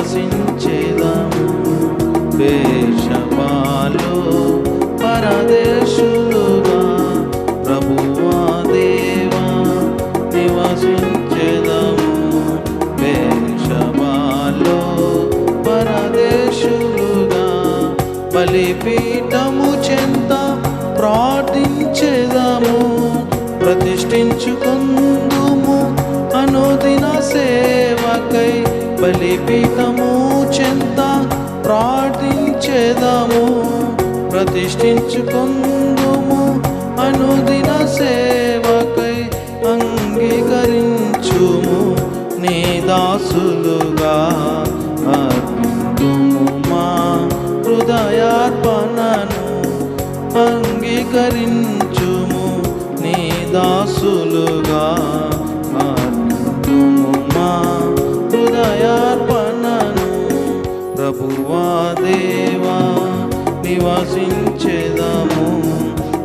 నివసించేదము. బేర్షెబాలో పరదేశులుగా ప్రభువా దేవా నివసించేదము. బేర్షెబాలో పరదేశులుగా బలిపీఠము చెంత ప్రార్థించేదము. ప్రతిష్ఠించుకుందుము అనుదిన సేవకై బలిపీఠము చెంత ప్రార్థించేదము. ప్రతిష్ఠించుకుందుము అనుదిన సేవకై అంగీకరించుము నీ దాసులుగా. అర్పింతుము మా హృదయార్పణను అంగీకరించుము నీ దాసులుగా. అర్పింతుము మా హృదయార్పణను. ప్రభువా దేవా నివసించెదము.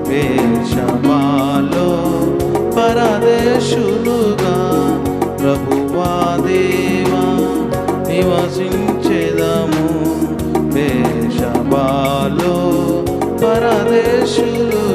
బేర్షెబాలో పరదేశులుగా ప్రభువా దేవా నివసించెదము. బేర్షెబాలో పరదేశులు